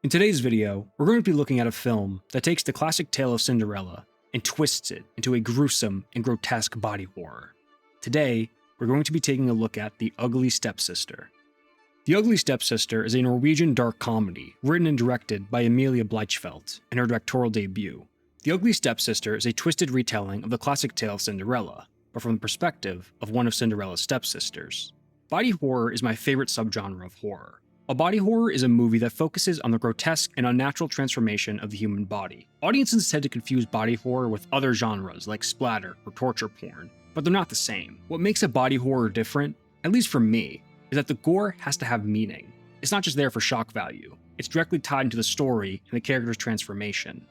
In today's video, we're going to be looking at a film that takes the classic tale of Cinderella and twists it into a gruesome and grotesque body horror. Today, we're going to be taking a look at The Ugly Stepsister. The Ugly Stepsister is a Norwegian dark comedy written and directed by Emilie Bleichfeldt in her directorial debut. The Ugly Stepsister is a twisted retelling of the classic tale of Cinderella, but from the perspective of one of Cinderella's stepsisters. Body horror is my favorite subgenre of horror. A body horror is a movie that focuses on the grotesque and unnatural transformation of the human body. Audiences tend to confuse body horror with other genres like splatter or torture porn, but they're not the same. What makes a body horror different, at least for me, is that the gore has to have meaning. It's not just there for shock value, it's directly tied into the story and the character's transformation.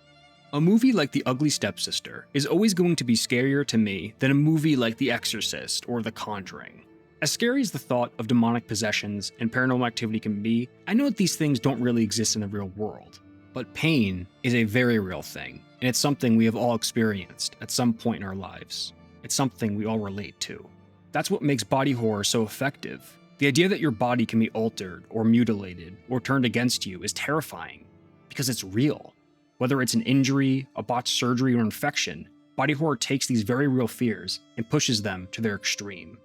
A movie like The Ugly Stepsister is always going to be scarier to me than a movie like The Exorcist or The Conjuring. As scary as the thought of demonic possessions and paranormal activity can be, I know that these things don't really exist in the real world. But pain is a very real thing, and it's something we have all experienced at some point in our lives. It's something we all relate to. That's what makes body horror so effective. The idea that your body can be altered or mutilated or turned against you is terrifying, because it's real. Whether it's an injury, a botched surgery, or infection, body horror takes these very real fears and pushes them to their extreme.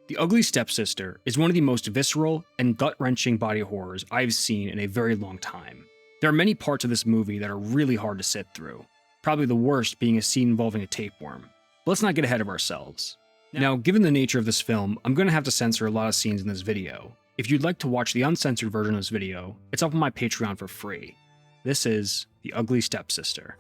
The Ugly Stepsister is one of the most visceral and gut-wrenching body horrors I've seen in a very long time. There are many parts of this movie that are really hard to sit through, probably the worst being a scene involving a tapeworm. But let's not get ahead of ourselves. Now, given the nature of this film, I'm going to have to censor a lot of scenes in this video. If you'd like to watch the uncensored version of this video, it's up on my Patreon for free. This is The Ugly Stepsister.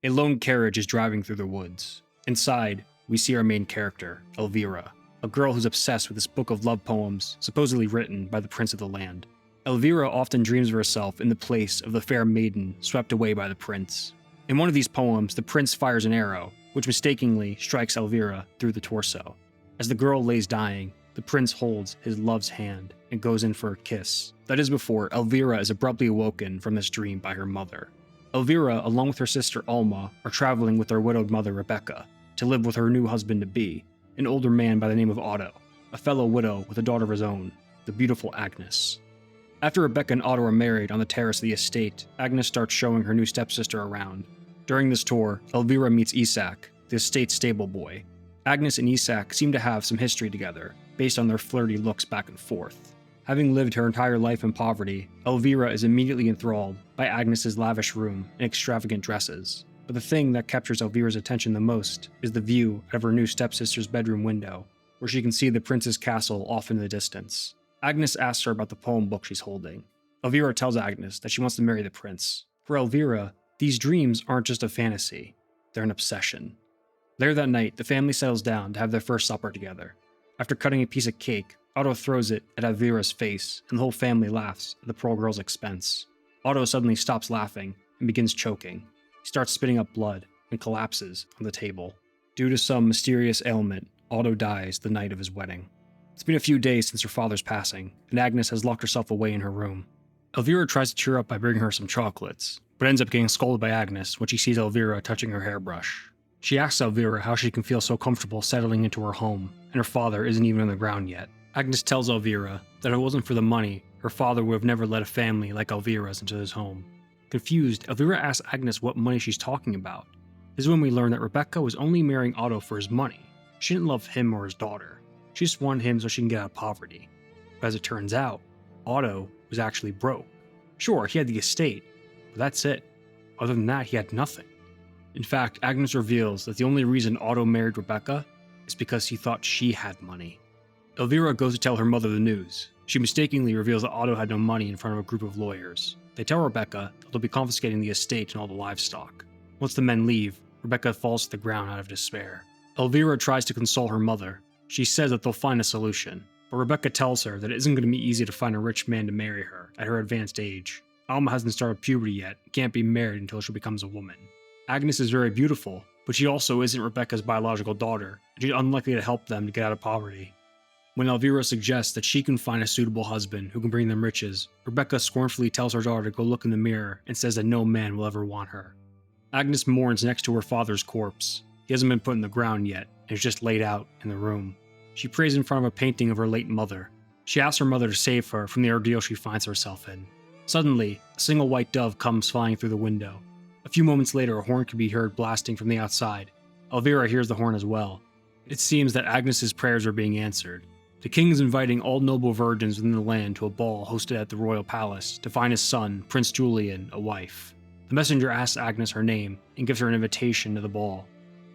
A lone carriage is driving through the woods. Inside, we see our main character, Elvira, a girl who's obsessed with this book of love poems supposedly written by the prince of the land. Elvira often dreams of herself in the place of the fair maiden swept away by the prince. In one of these poems, the prince fires an arrow, which mistakenly strikes Elvira through the torso. As the girl lays dying, the prince holds his love's hand and goes in for a kiss. That is before Elvira is abruptly awoken from this dream by her mother. Elvira, along with her sister Alma, are traveling with their widowed mother Rebecca to live with her new husband-to-be, an older man by the name of Otto, a fellow widow with a daughter of his own, the beautiful Agnes. After Rebecca and Otto are married on the terrace of the estate, Agnes starts showing her new stepsister around. During this tour, Elvira meets Isak, the estate's stable boy. Agnes and Isak seem to have some history together, based on their flirty looks back and forth. Having lived her entire life in poverty, Elvira is immediately enthralled by Agnes's lavish room and extravagant dresses. But the thing that captures Elvira's attention the most is the view out of her new stepsister's bedroom window, where she can see the prince's castle off in the distance. Agnes asks her about the poem book she's holding. Elvira tells Agnes that she wants to marry the prince. For Elvira, these dreams aren't just a fantasy, they're an obsession. Later that night, the family settles down to have their first supper together. After cutting a piece of cake, Otto throws it at Elvira's face, and the whole family laughs at the poor girl's expense. Otto suddenly stops laughing and begins choking. He starts spitting up blood and collapses on the table. Due to some mysterious ailment, Otto dies the night of his wedding. It's been a few days since her father's passing, and Agnes has locked herself away in her room. Elvira tries to cheer up by bringing her some chocolates, but ends up getting scolded by Agnes when she sees Elvira touching her hairbrush. She asks Elvira how she can feel so comfortable settling into her home, and her father isn't even on the ground yet. Agnes tells Elvira that if it wasn't for the money, her father would have never let a family like Elvira's into his home. Confused, Elvira asks Agnes what money she's talking about. This is when we learn that Rebecca was only marrying Otto for his money. She didn't love him or his daughter. She just wanted him so she can get out of poverty. But as it turns out, Otto was actually broke. Sure, he had the estate, but that's it. Other than that, he had nothing. In fact, Agnes reveals that the only reason Otto married Rebecca is because he thought she had money. Elvira goes to tell her mother the news. She mistakenly reveals that Otto had no money in front of a group of lawyers. They tell Rebecca that they'll be confiscating the estate and all the livestock. Once the men leave, Rebecca falls to the ground out of despair. Elvira tries to console her mother. She says that they'll find a solution, but Rebecca tells her that it isn't going to be easy to find a rich man to marry her at her advanced age. Alma hasn't started puberty yet and can't be married until she becomes a woman. Agnes is very beautiful, but she also isn't Rebecca's biological daughter, and she's unlikely to help them to get out of poverty. When Elvira suggests that she can find a suitable husband who can bring them riches, Rebecca scornfully tells her daughter to go look in the mirror and says that no man will ever want her. Agnes mourns next to her father's corpse. He hasn't been put in the ground yet, and is just laid out in the room. She prays in front of a painting of her late mother. She asks her mother to save her from the ordeal she finds herself in. Suddenly, a single white dove comes flying through the window. A few moments later, a horn can be heard blasting from the outside. Elvira hears the horn as well. It seems that Agnes's prayers are being answered. The king is inviting all noble virgins within the land to a ball hosted at the royal palace to find his son, Prince Julian, a wife. The messenger asks Agnes her name and gives her an invitation to the ball.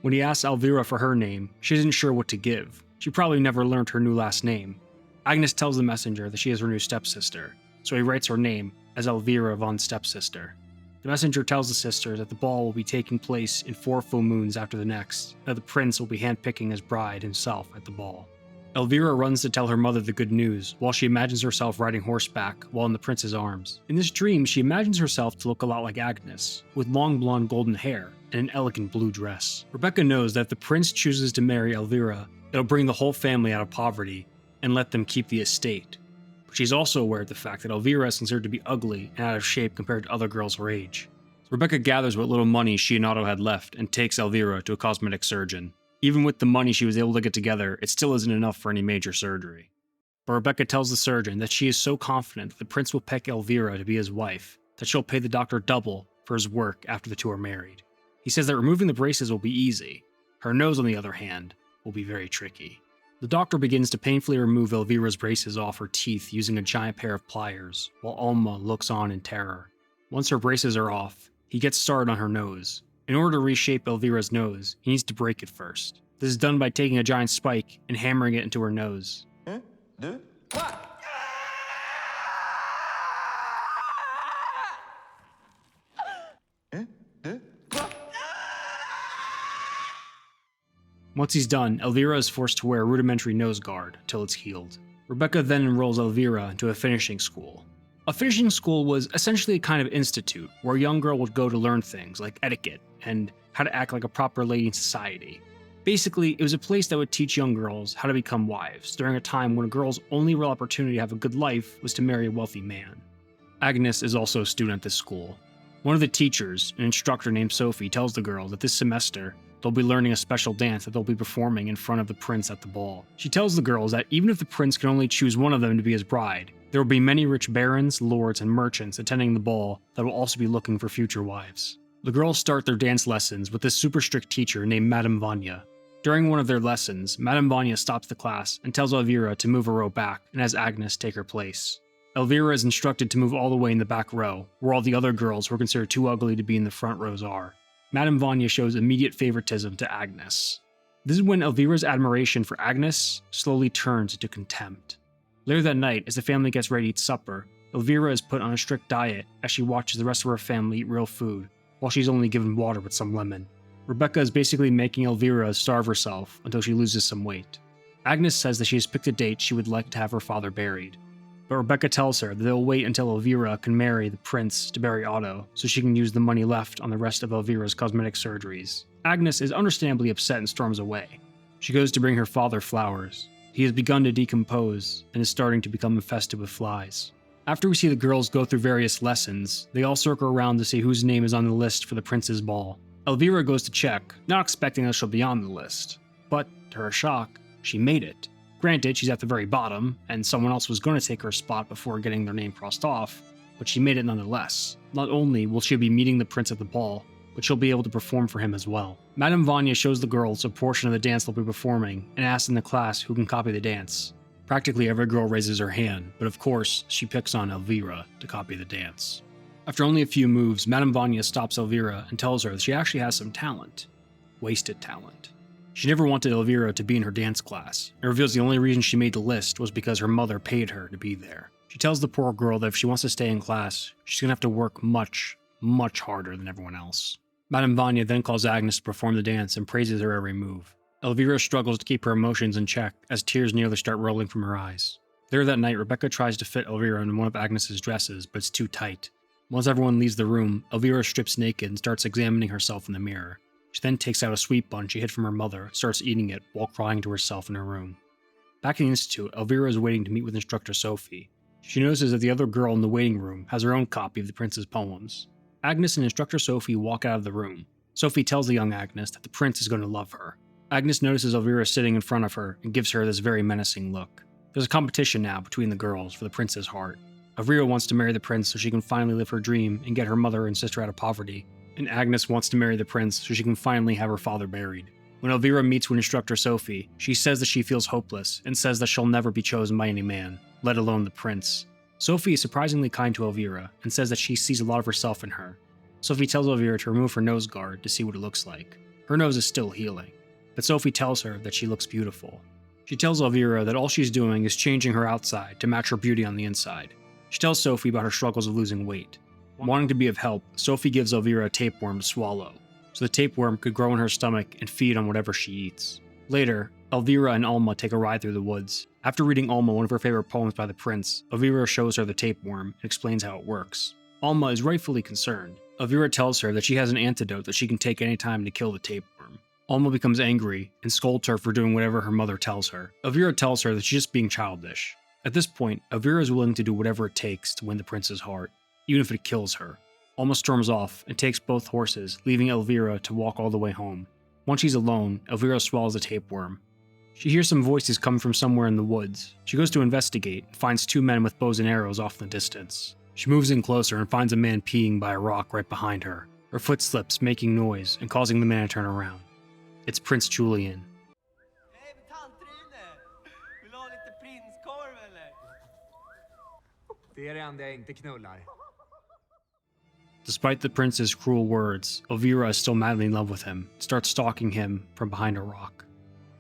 When he asks Elvira for her name, she isn't sure what to give. She probably never learned her new last name. Agnes tells the messenger that she is her new stepsister, so he writes her name as Elvira von Stepsister. The messenger tells the sisters that the ball will be taking place in 4 full moons after the next, and that the prince will be handpicking his bride himself at the ball. Elvira runs to tell her mother the good news, while she imagines herself riding horseback while in the prince's arms. In this dream, she imagines herself to look a lot like Agnes, with long blonde golden hair and an elegant blue dress. Rebecca knows that if the prince chooses to marry Elvira, it'll bring the whole family out of poverty and let them keep the estate. But she's also aware of the fact that Elvira is considered to be ugly and out of shape compared to other girls her age. Rebecca gathers what little money she and Otto had left and takes Elvira to a cosmetic surgeon. Even with the money she was able to get together, it still isn't enough for any major surgery. But Rebecca tells the surgeon that she is so confident that the prince will pick Elvira to be his wife, that she'll pay the doctor double for his work after the two are married. He says that removing the braces will be easy. Her nose, on the other hand, will be very tricky. The doctor begins to painfully remove Elvira's braces off her teeth using a giant pair of pliers, while Alma looks on in terror. Once her braces are off, he gets started on her nose. In order to reshape Elvira's nose, he needs to break it first. This is done by taking a giant spike and hammering it into her nose. Once he's done, Elvira is forced to wear a rudimentary nose guard until it's healed. Rebecca then enrolls Elvira into a finishing school. A finishing school was essentially a kind of institute where a young girl would go to learn things like etiquette and how to act like a proper lady in society. Basically, it was a place that would teach young girls how to become wives during a time when a girl's only real opportunity to have a good life was to marry a wealthy man. Agnes is also a student at this school. One of the teachers, an instructor named Sophie, tells the girl that this semester they'll be learning a special dance that they'll be performing in front of the prince at the ball. She tells the girls that even if the prince can only choose one of them to be his bride, there will be many rich barons, lords, and merchants attending the ball that will also be looking for future wives. The girls start their dance lessons with this super strict teacher named Madame Vanya. During one of their lessons, Madame Vanya stops the class and tells Elvira to move a row back and has Agnes take her place. Elvira is instructed to move all the way in the back row, where all the other girls who are considered too ugly to be in the front rows are. Madame Vanya shows immediate favoritism to Agnes. This is when Elvira's admiration for Agnes slowly turns into contempt. Later that night, as the family gets ready to eat supper, Elvira is put on a strict diet as she watches the rest of her family eat real food, while she's only given water with some lemon. Rebecca is basically making Elvira starve herself until she loses some weight. Agnes says that she has picked a date she would like to have her father buried, but Rebecca tells her that they'll wait until Elvira can marry the prince to bury Otto, so she can use the money left on the rest of Elvira's cosmetic surgeries. Agnes is understandably upset and storms away. She goes to bring her father flowers. He has begun to decompose and is starting to become infested with flies. After we see the girls go through various lessons, they all circle around to see whose name is on the list for the prince's ball. Elvira goes to check, not expecting that she'll be on the list. But, to her shock, she made it. Granted, she's at the very bottom, and someone else was going to take her spot before getting their name crossed off, but she made it nonetheless. Not only will she be meeting the prince at the ball, but she'll be able to perform for him as well. Madame Vanya shows the girls a portion of the dance they'll be performing and asks in the class who can copy the dance. Practically every girl raises her hand, but of course, she picks on Elvira to copy the dance. After only a few moves, Madame Vanya stops Elvira and tells her that she actually has some talent. Wasted talent. She never wanted Elvira to be in her dance class, and reveals the only reason she made the list was because her mother paid her to be there. She tells the poor girl that if she wants to stay in class, she's gonna have to work much, much harder than everyone else. Madame Vanya then calls Agnes to perform the dance and praises her every move. Elvira struggles to keep her emotions in check as tears nearly start rolling from her eyes. Later that night, Rebecca tries to fit Elvira in one of Agnes's dresses, but it's too tight. Once everyone leaves the room, Elvira strips naked and starts examining herself in the mirror. She then takes out a sweet bun she hid from her mother and starts eating it while crying to herself in her room. Back in the institute, Elvira is waiting to meet with instructor Sophie. She notices that the other girl in the waiting room has her own copy of the prince's poems. Agnes and instructor Sophie walk out of the room. Sophie tells the young Agnes that the prince is going to love her. Agnes notices Elvira sitting in front of her and gives her this very menacing look. There's a competition now between the girls for the prince's heart. Elvira wants to marry the prince so she can finally live her dream and get her mother and sister out of poverty, and Agnes wants to marry the prince so she can finally have her father buried. When Elvira meets with instructor Sophie, she says that she feels hopeless and says that she'll never be chosen by any man, let alone the prince. Sophie is surprisingly kind to Elvira and says that she sees a lot of herself in her. Sophie tells Elvira to remove her nose guard to see what it looks like. Her nose is still healing, but Sophie tells her that she looks beautiful. She tells Elvira that all she's doing is changing her outside to match her beauty on the inside. She tells Sophie about her struggles of losing weight. Wanting to be of help, Sophie gives Elvira a tapeworm to swallow, so the tapeworm could grow in her stomach and feed on whatever she eats. Later, Elvira and Alma take a ride through the woods. After reading Alma one of her favorite poems by the prince, Elvira shows her the tapeworm and explains how it works. Alma is rightfully concerned. Elvira tells her that she has an antidote that she can take any time to kill the tapeworm. Alma becomes angry and scolds her for doing whatever her mother tells her. Elvira tells her that she's just being childish. At this point, Elvira is willing to do whatever it takes to win the prince's heart, even if it kills her. Alma storms off and takes both horses, leaving Elvira to walk all the way home. Once she's alone, Elvira swallows the tapeworm. She hears some voices come from somewhere in the woods. She goes to investigate and finds two men with bows and arrows off in the distance. She moves in closer and finds a man peeing by a rock right behind her. Her foot slips, making noise and causing the man to turn around. It's Prince Julian. Despite the prince's cruel words, Elvira is still madly in love with him and starts stalking him from behind a rock.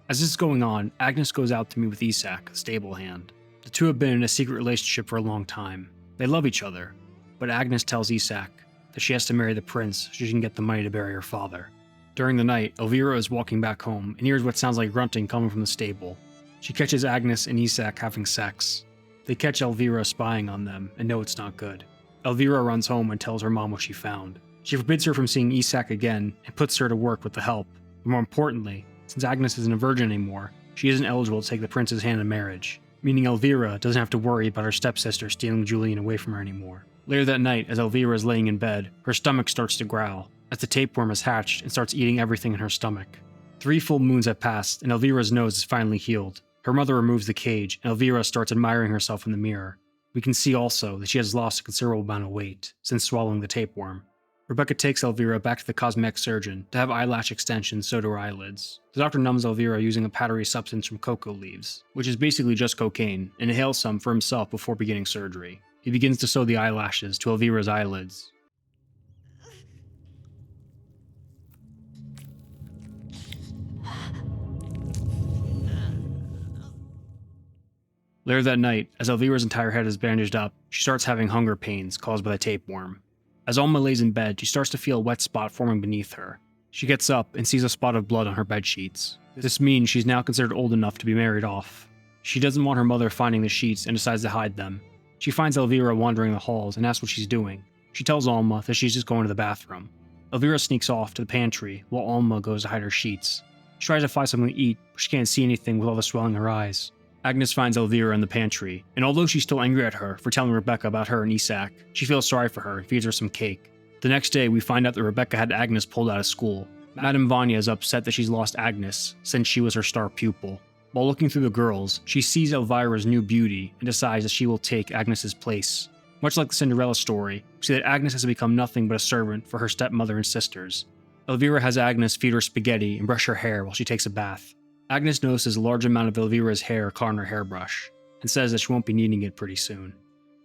As this is going on, Agnes goes out to meet with Isak, the stable hand. The two have been in a secret relationship for a long time. They love each other, but Agnes tells Isak that she has to marry the prince so she can get the money to bury her father. During the night, Elvira is walking back home and hears what sounds like grunting coming from the stable. She catches Agnes and Isak having sex. They catch Elvira spying on them and know it's not good. Elvira runs home and tells her mom what she found. She forbids her from seeing Isak again and puts her to work with the help. But more importantly, since Agnes isn't a virgin anymore, she isn't eligible to take the prince's hand in marriage, meaning Elvira doesn't have to worry about her stepsister stealing Julian away from her anymore. Later that night, as Elvira is laying in bed, her stomach starts to growl, as the tapeworm has hatched and starts eating everything in her stomach. 3 full moons have passed, and Elvira's nose is finally healed. Her mother removes the cage, and Elvira starts admiring herself in the mirror. We can see also that she has lost a considerable amount of weight since swallowing the tapeworm. Rebecca takes Elvira back to the cosmetic surgeon to have eyelash extensions sewed to her eyelids. The doctor numbs Elvira using a powdery substance from cocoa leaves, which is basically just cocaine, and inhales some for himself before beginning surgery. He begins to sew the eyelashes to Elvira's eyelids. Later that night, as Elvira's entire head is bandaged up, she starts having hunger pains caused by the tapeworm. As Alma lays in bed, she starts to feel a wet spot forming beneath her. She gets up and sees a spot of blood on her bedsheets. This means she's now considered old enough to be married off. She doesn't want her mother finding the sheets and decides to hide them. She finds Elvira wandering the halls and asks what she's doing. She tells Alma that she's just going to the bathroom. Elvira sneaks off to the pantry while Alma goes to hide her sheets. She tries to find something to eat, but she can't see anything with all the swelling in her eyes. Agnes finds Elvira in the pantry, and although she's still angry at her for telling Rebecca about her and Isak, she feels sorry for her and feeds her some cake. The next day, we find out that Rebecca had Agnes pulled out of school. Madame Vanya is upset that she's lost Agnes, since she was her star pupil. While looking through the girls, she sees Elvira's new beauty and decides that she will take Agnes's place. Much like the Cinderella story, we see that Agnes has become nothing but a servant for her stepmother and sisters. Elvira has Agnes feed her spaghetti and brush her hair while she takes a bath. Agnes notices a large amount of Elvira's hair caught on her hairbrush, and says that she won't be needing it pretty soon.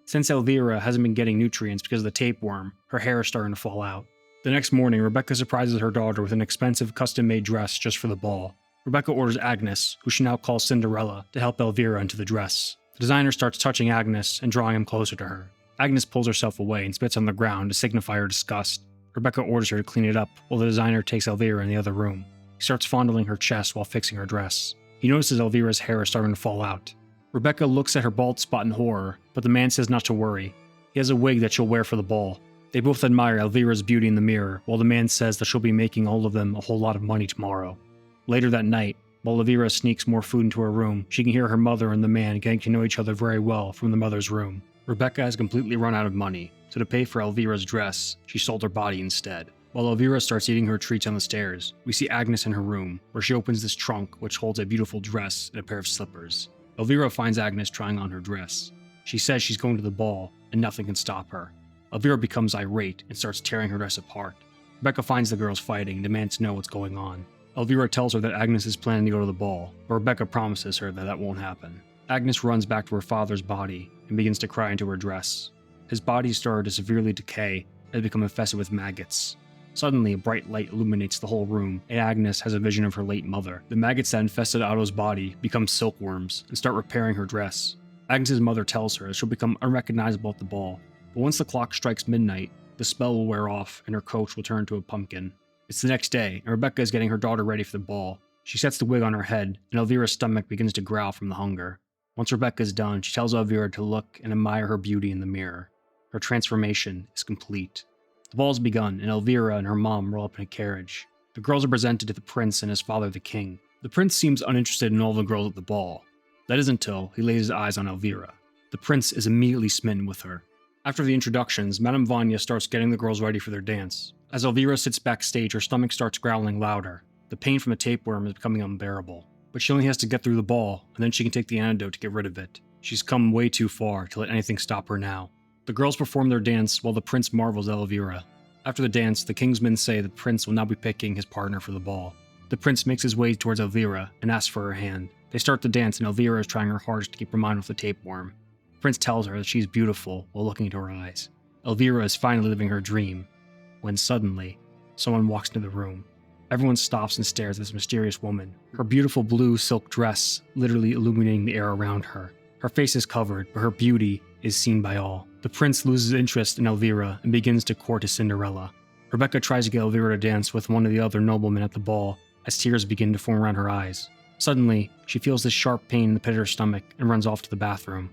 Since Elvira hasn't been getting nutrients because of the tapeworm, her hair is starting to fall out. The next morning, Rebecca surprises her daughter with an expensive custom-made dress just for the ball. Rebecca orders Agnes, who she now calls Cinderella, to help Elvira into the dress. The designer starts touching Agnes and drawing him closer to her. Agnes pulls herself away and spits on the ground to signify her disgust. Rebecca orders her to clean it up while the designer takes Elvira in the other room. He starts fondling her chest while fixing her dress. He notices Elvira's hair is starting to fall out. Rebecca looks at her bald spot in horror, but the man says not to worry. He has a wig that she'll wear for the ball. They both admire Elvira's beauty in the mirror, while the man says that she'll be making all of them a whole lot of money tomorrow. Later that night, while Elvira sneaks more food into her room, she can hear her mother and the man getting to know each other very well from the mother's room. Rebecca has completely run out of money, so to pay for Elvira's dress, she sold her body instead. While Elvira starts eating her treats on the stairs, we see Agnes in her room, where she opens this trunk which holds a beautiful dress and a pair of slippers. Elvira finds Agnes trying on her dress. She says she's going to the ball, and nothing can stop her. Elvira becomes irate and starts tearing her dress apart. Rebecca finds the girls fighting and demands to know what's going on. Elvira tells her that Agnes is planning to go to the ball, but Rebecca promises her that that won't happen. Agnes runs back to her father's body and begins to cry into her dress. His body started to severely decay and has become infested with maggots. Suddenly, a bright light illuminates the whole room, and Agnes has a vision of her late mother. The maggots that infested Otto's body become silkworms and start repairing her dress. Agnes's mother tells her that she'll become unrecognizable at the ball, but once the clock strikes midnight, the spell will wear off and her coach will turn into a pumpkin. It's the next day, and Rebecca is getting her daughter ready for the ball. She sets the wig on her head, and Elvira's stomach begins to growl from the hunger. Once Rebecca is done, she tells Elvira to look and admire her beauty in the mirror. Her transformation is complete. The ball has begun, and Elvira and her mom roll up in a carriage. The girls are presented to the prince and his father, the king. The prince seems uninterested in all the girls at the ball. That is until he lays his eyes on Elvira. The prince is immediately smitten with her. After the introductions, Madame Vanya starts getting the girls ready for their dance. As Elvira sits backstage, her stomach starts growling louder. The pain from the tapeworm is becoming unbearable. But she only has to get through the ball, and then she can take the antidote to get rid of it. She's come way too far to let anything stop her now. The girls perform their dance while the prince marvels at Elvira. After the dance, the king's men say the prince will now be picking his partner for the ball. The prince makes his way towards Elvira and asks for her hand. They start the dance, and Elvira is trying her hardest to keep her mind off the tapeworm. The prince tells her that she's beautiful while looking into her eyes. Elvira is finally living her dream, when suddenly, someone walks into the room. Everyone stops and stares at this mysterious woman, her beautiful blue silk dress literally illuminating the air around her. Her face is covered, but her beauty is seen by all. The prince loses interest in Elvira and begins to court his Cinderella. Rebecca tries to get Elvira to dance with one of the other noblemen at the ball as tears begin to form around her eyes. Suddenly, she feels this sharp pain in the pit of her stomach and runs off to the bathroom.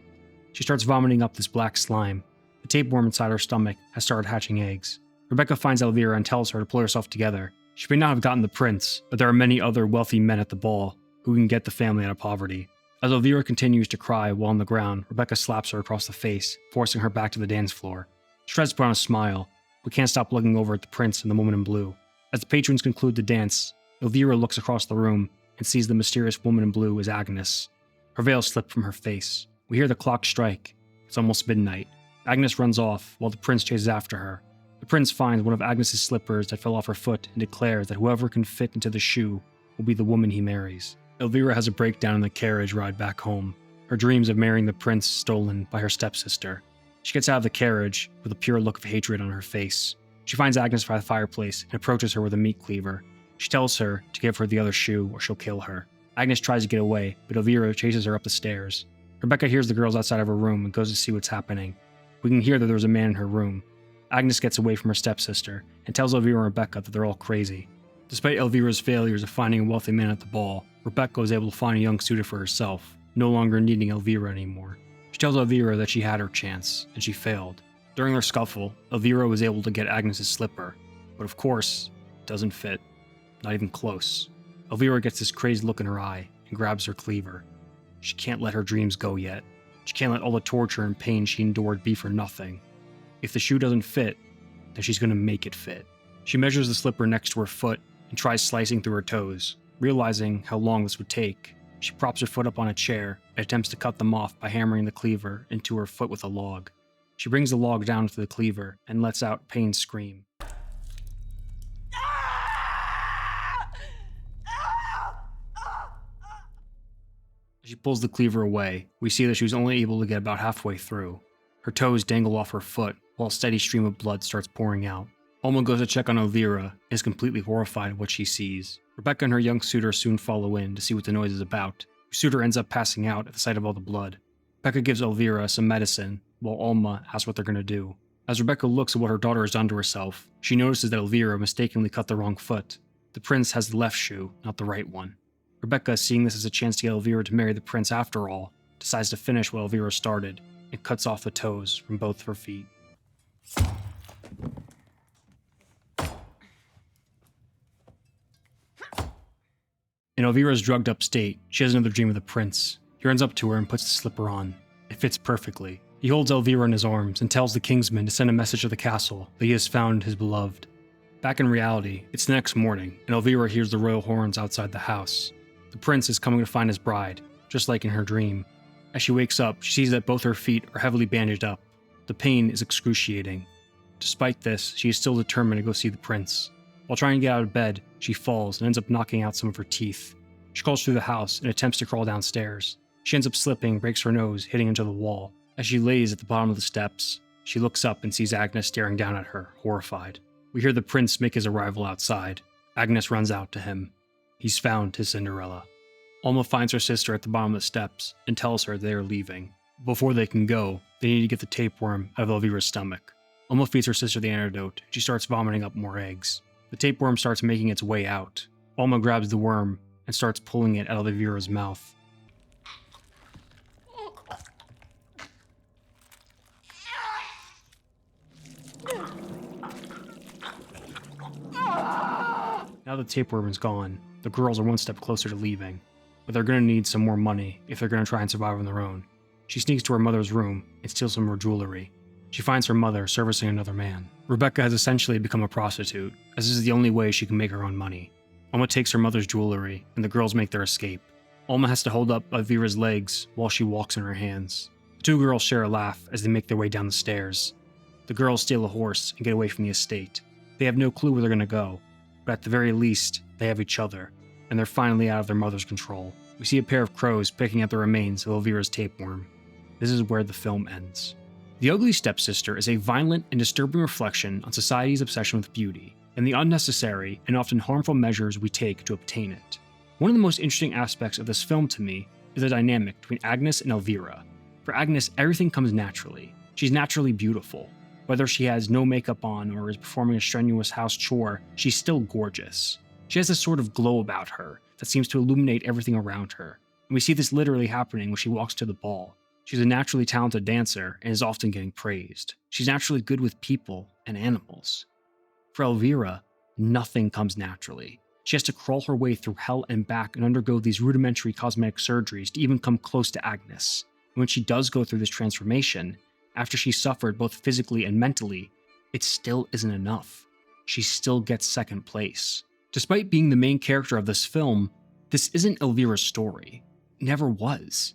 She starts vomiting up this black slime. The tapeworm inside her stomach has started hatching eggs. Rebecca finds Elvira and tells her to pull herself together. She may not have gotten the prince, but there are many other wealthy men at the ball who can get the family out of poverty. As Elvira continues to cry while on the ground, Rebecca slaps her across the face, forcing her back to the dance floor. She tries to put on a smile, but can't stop looking over at the prince and the woman in blue. As the patrons conclude the dance, Elvira looks across the room and sees the mysterious woman in blue is Agnes. Her veil slipped from her face. We hear the clock strike. It's almost midnight. Agnes runs off while the prince chases after her. The prince finds one of Agnes's slippers that fell off her foot and declares that whoever can fit into the shoe will be the woman he marries. Elvira has a breakdown in the carriage ride back home, her dreams of marrying the prince stolen by her stepsister. She gets out of the carriage with a pure look of hatred on her face. She finds Agnes by the fireplace and approaches her with a meat cleaver. She tells her to give her the other shoe or she'll kill her. Agnes tries to get away, but Elvira chases her up the stairs. Rebecca hears the girls outside of her room and goes to see what's happening. We can hear that there's a man in her room. Agnes gets away from her stepsister and tells Elvira and Rebecca that they're all crazy. Despite Elvira's failures of finding a wealthy man at the ball, Rebecca was able to find a young suitor for herself, no longer needing Elvira anymore. She tells Elvira that she had her chance, and she failed. During their scuffle, Elvira was able to get Agnes's slipper, but of course, it doesn't fit. Not even close. Elvira gets this crazed look in her eye and grabs her cleaver. She can't let her dreams go yet. She can't let all the torture and pain she endured be for nothing. If the shoe doesn't fit, then she's going to make it fit. She measures the slipper next to her foot and tries slicing through her toes. Realizing how long this would take, she props her foot up on a chair and attempts to cut them off by hammering the cleaver into her foot with a log. She brings the log down to the cleaver and lets out a pained scream. As she pulls the cleaver away, we see that she was only able to get about halfway through. Her toes dangle off her foot while a steady stream of blood starts pouring out. Alma goes to check on Elvira and is completely horrified at what she sees. Rebecca and her young suitor soon follow in to see what the noise is about. Her suitor ends up passing out at the sight of all the blood. Rebecca gives Elvira some medicine, while Alma asks what they're going to do. As Rebecca looks at what her daughter has done to herself, she notices that Elvira mistakenly cut the wrong foot. The prince has the left shoe, not the right one. Rebecca, seeing this as a chance to get Elvira to marry the prince after all, decides to finish what Elvira started and cuts off the toes from both her feet. In Elvira's drugged up state, she has another dream of the prince. He runs up to her and puts the slipper on. It fits perfectly. He holds Elvira in his arms and tells the kingsman to send a message to the castle that he has found his beloved. Back in reality, it's the next morning, and Elvira hears the royal horns outside the house. The prince is coming to find his bride, just like in her dream. As she wakes up, she sees that both her feet are heavily bandaged up. The pain is excruciating. Despite this, she is still determined to go see the prince. While trying to get out of bed, she falls and ends up knocking out some of her teeth. She crawls through the house and attempts to crawl downstairs. She ends up slipping, breaks her nose, hitting into the wall. As she lays at the bottom of the steps, she looks up and sees Agnes staring down at her, horrified. We hear the prince make his arrival outside. Agnes runs out to him. He's found his Cinderella. Alma finds her sister at the bottom of the steps and tells her they are leaving. Before they can go, they need to get the tapeworm out of Elvira's stomach. Alma feeds her sister the antidote. She starts vomiting up more eggs. The tapeworm starts making its way out. Alma grabs the worm and starts pulling it out of Elvira's mouth. Now the tapeworm is gone, the girls are one step closer to leaving, but they're going to need some more money if they're going to try and survive on their own. She sneaks to her mother's room and steals some more jewelry. She finds her mother servicing another man. Rebecca has essentially become a prostitute, as this is the only way she can make her own money. Alma takes her mother's jewelry, and the girls make their escape. Alma has to hold up Elvira's legs while she walks in her hands. The two girls share a laugh as they make their way down the stairs. The girls steal a horse and get away from the estate. They have no clue where they're going to go, but at the very least, they have each other, and they're finally out of their mother's control. We see a pair of crows picking at the remains of Elvira's tapeworm. This is where the film ends. The Ugly Stepsister is a violent and disturbing reflection on society's obsession with beauty, and the unnecessary and often harmful measures we take to obtain it. One of the most interesting aspects of this film to me is the dynamic between Agnes and Elvira. For Agnes, everything comes naturally. She's naturally beautiful. Whether she has no makeup on or is performing a strenuous house chore, she's still gorgeous. She has this sort of glow about her that seems to illuminate everything around her, and we see this literally happening when she walks to the ball. She's a naturally talented dancer and is often getting praised. She's naturally good with people and animals. For Elvira, nothing comes naturally. She has to crawl her way through hell and back and undergo these rudimentary cosmetic surgeries to even come close to Agnes. And when she does go through this transformation, after she suffered both physically and mentally, it still isn't enough. She still gets second place. Despite being the main character of this film, this isn't Elvira's story. It never was.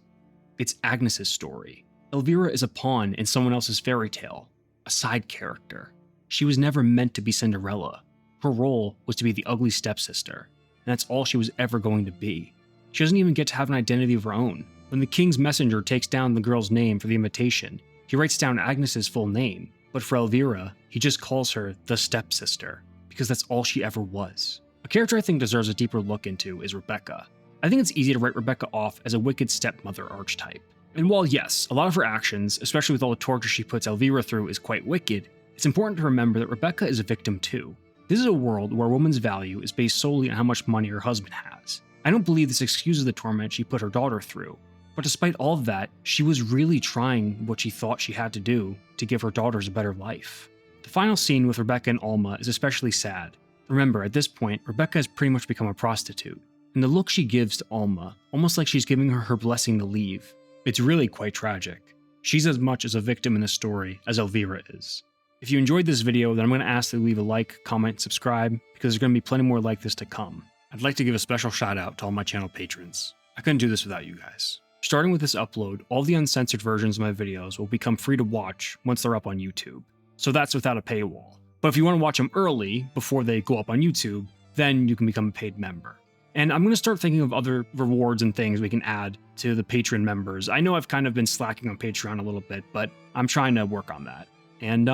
It's Agnes's story. Elvira is a pawn in someone else's fairy tale, a side character. She was never meant to be Cinderella. Her role was to be the ugly stepsister, and that's all she was ever going to be. She doesn't even get to have an identity of her own. When the king's messenger takes down the girl's name for the invitation, he writes down Agnes's full name, but for Elvira, he just calls her the stepsister, because that's all she ever was. A character I think deserves a deeper look into is Rebecca. I think it's easy to write Rebecca off as a wicked stepmother archetype. And while yes, a lot of her actions, especially with all the torture she puts Elvira through, is quite wicked, it's important to remember that Rebecca is a victim too. This is a world where a woman's value is based solely on how much money her husband has. I don't believe this excuses the torment she put her daughter through. But despite all of that, she was really trying what she thought she had to do to give her daughters a better life. The final scene with Rebecca and Alma is especially sad. Remember, at this point, Rebecca has pretty much become a prostitute, and the look she gives to Alma, almost like she's giving her blessing to leave, it's really quite tragic. She's as much as a victim in the story as Elvira is. If you enjoyed this video, then I'm going to ask that you leave a like, comment, subscribe, because there's going to be plenty more like this to come. I'd like to give a special shout out to all my channel patrons. I couldn't do this without you guys. Starting with this upload, all the uncensored versions of my videos will become free to watch once they're up on YouTube. So that's without a paywall. But if you want to watch them early, before they go up on YouTube, then you can become a paid member. And I'm going to start thinking of other rewards and things we can add to the Patreon members. I know I've kind of been slacking on Patreon a little bit, but I'm trying to work on that. And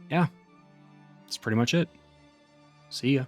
yeah, that's pretty much it. See ya.